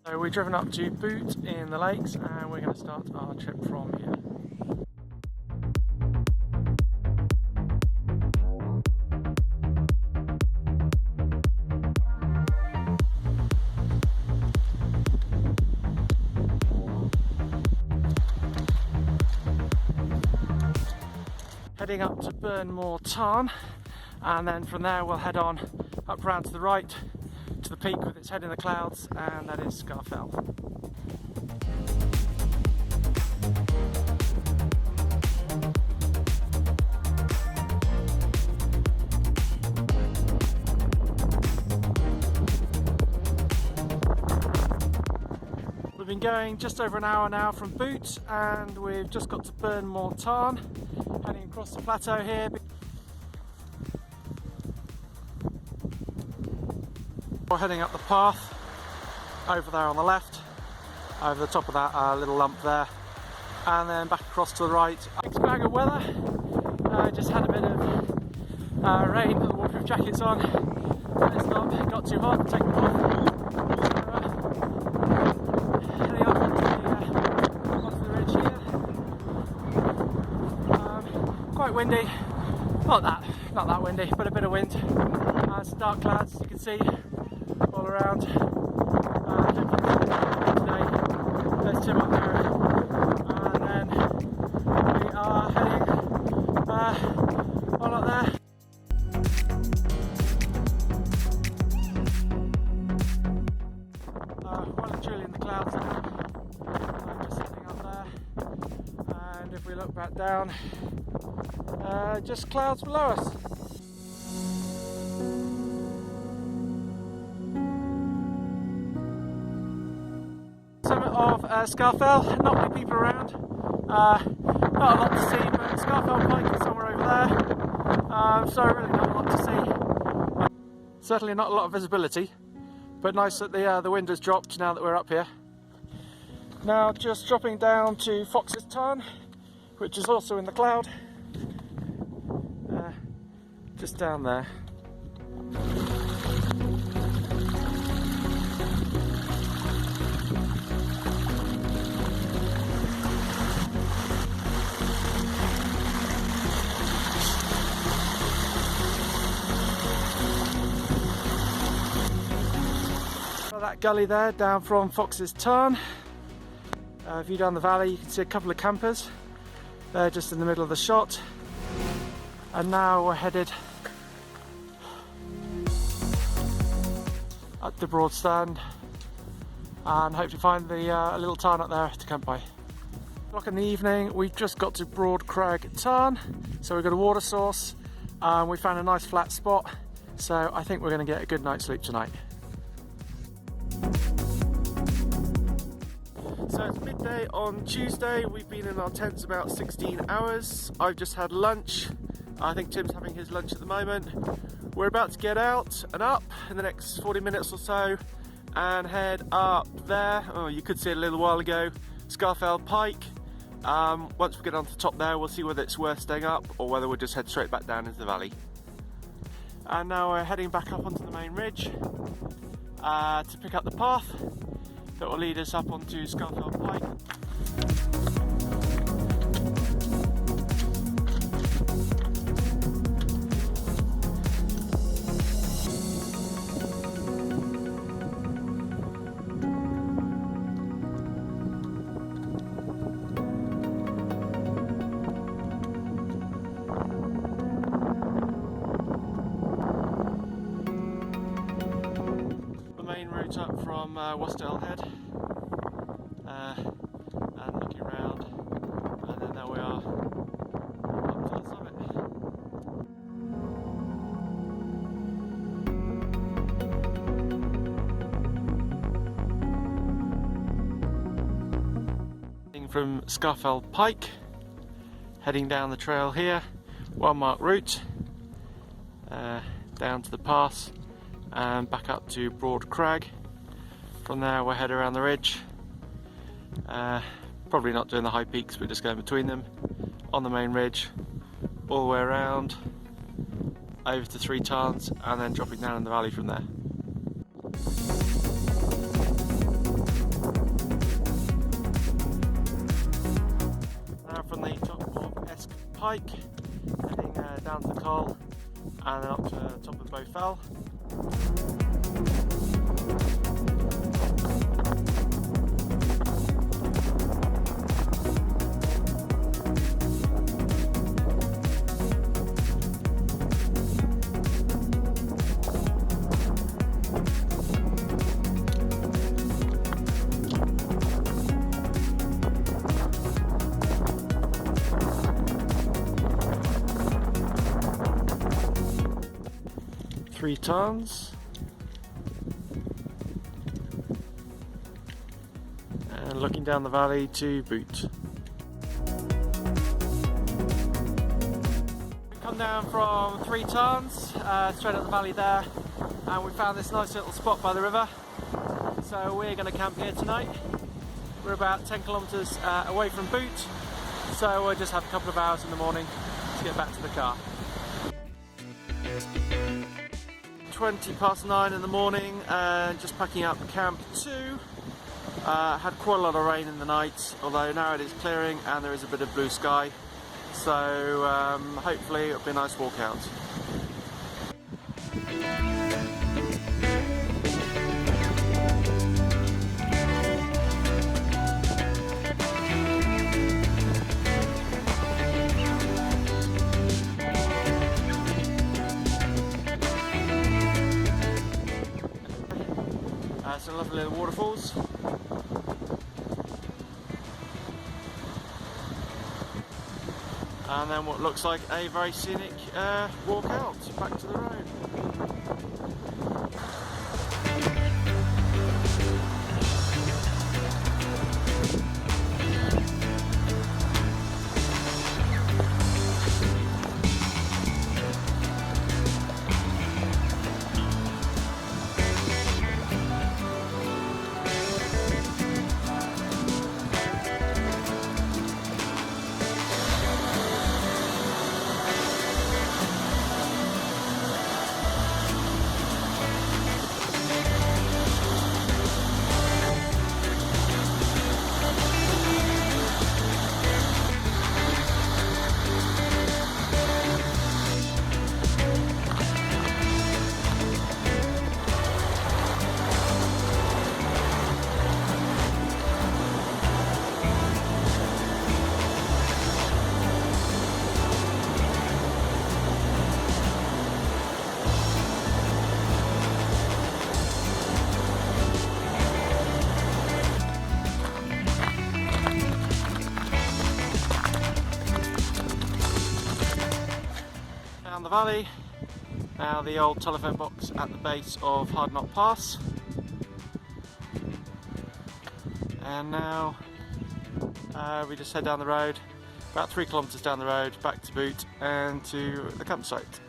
So we've driven up to Boot in the Lakes and we're going to start our trip from here. Heading up to Burnmoor Tarn, and then from there we'll head on up round to the right to the peak with its head in the clouds, and that is Scafell. We've been going just over an hour now from Boot, and we've just got to Burnmoor Tarn, heading across the plateau here. We're heading up the path over there on the left, over the top of that little lump there, and then back across to the right. Mixed bag of weather. Just had a bit of rain, put the waterproof jackets on, and it's not got too hot, take them off. Heading up onto the ridge here. Quite windy, not that windy, but a bit of wind. Some dark clouds, as you can see, all around. Today. There's Tim up there, and then we are heading on up there. Well and truly in the clouds now. Just sitting up there, and if we look back down, just clouds below us. Summit of Scafell, not many people around, not a lot to see, but Scafell Pike is somewhere over there, so really not a lot to see. Certainly not a lot of visibility, but nice that the wind has dropped now that we're up here. Now just dropping down to Fox's Tarn, which is also in the cloud, just down there. That gully there down from Fox's Tarn. View down the valley, you can see a couple of campers. They're just in the middle of the shot. And now we're headed up the broad stand and hope to find the a little tarn up there to camp by. O'clock in the evening, we've just got to Broadcrag Tarn, so we've got a water source. We found a nice flat spot, so I think we're going to get a good night's sleep tonight. So it's midday on Tuesday. We've been in our tents about 16 hours. I've just had lunch. I think Tim's having his lunch at the moment. We're about to get out and up in the next 40 minutes or so and head up there. Oh, you could see it a little while ago, Scafell Pike. Once we get onto the top there, we'll see whether it's worth staying up or whether we'll just head straight back down into the valley. And now we're heading back up onto the main ridge to pick up the path that will lead us up onto Scafell Pike. The main route up from Eskdale Head. And looking around, and then there we are up to the summit. From Scafell Pike, heading down the trail here, 1 marked route, down to the pass and back up to Broadcrag. From there we'll head around the ridge. Probably not doing the high peaks, but just going between them on the main ridge, all the way around over to 3 Tarns and then dropping down in the valley from there. Pike, heading down to the Col and then up to the top of Bowfell. 3 Tarns, and looking down the valley to Boot. We come down from 3 Tarns, straight up the valley there, and we found this nice little spot by the river, so we're going to camp here tonight. We're about 10 kilometres away from Boot, so we'll just have a couple of hours in the morning to get back to the car. 9:20 in the morning, and just packing up camp 2. Had quite a lot of rain in the night, although now it is clearing and there is a bit of blue sky, so hopefully it'll be a nice walk out. Some lovely little waterfalls. And then what looks like a very scenic walk out back to the road. The valley, now the old telephone box at the base of Hard Knot Pass, and now we just head down the road, about 3 kilometres down the road, back to Boot and to the campsite.